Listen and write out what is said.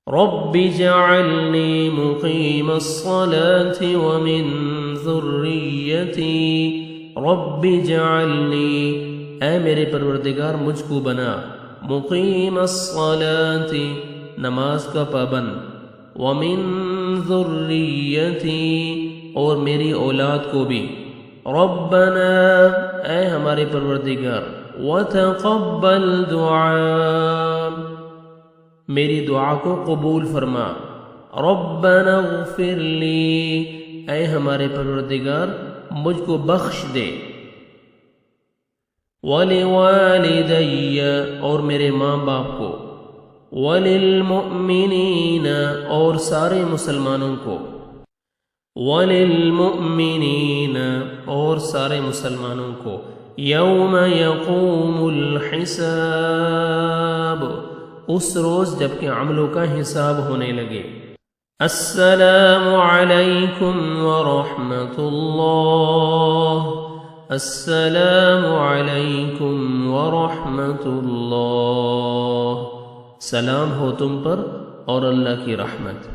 رب اجعلني مقيم الصلاة ومن ذريتي رب اجعلني اے میرے پروردگار مجھ کو بنا مقیم الصلاة نماز کا پابند ومن ذریتی اور میری اولاد کو بھی ربنا اے ہمارے پروردگار وتقبل دعاء میری دعا کو قبول فرما ربنا اغفر لی اے ہمارے پروردگار مجھ کو بخش دے وَلِوَالِدَيَّ اور میرے ماں باپ کو وَلِلْمُؤْمِنِينَ اور سارے مسلمانوں کو وَلِلْمُؤْمِنِينَ اور سارے مسلمانوں کو یوم یقوم الحساب اس روز جب کہ عملوں کا حساب ہونے لگے السلام علیکم ورحمۃ اللہ السلام علیکم ورحمۃ اللہ سلام ہو تم پر اور اللہ کی رحمت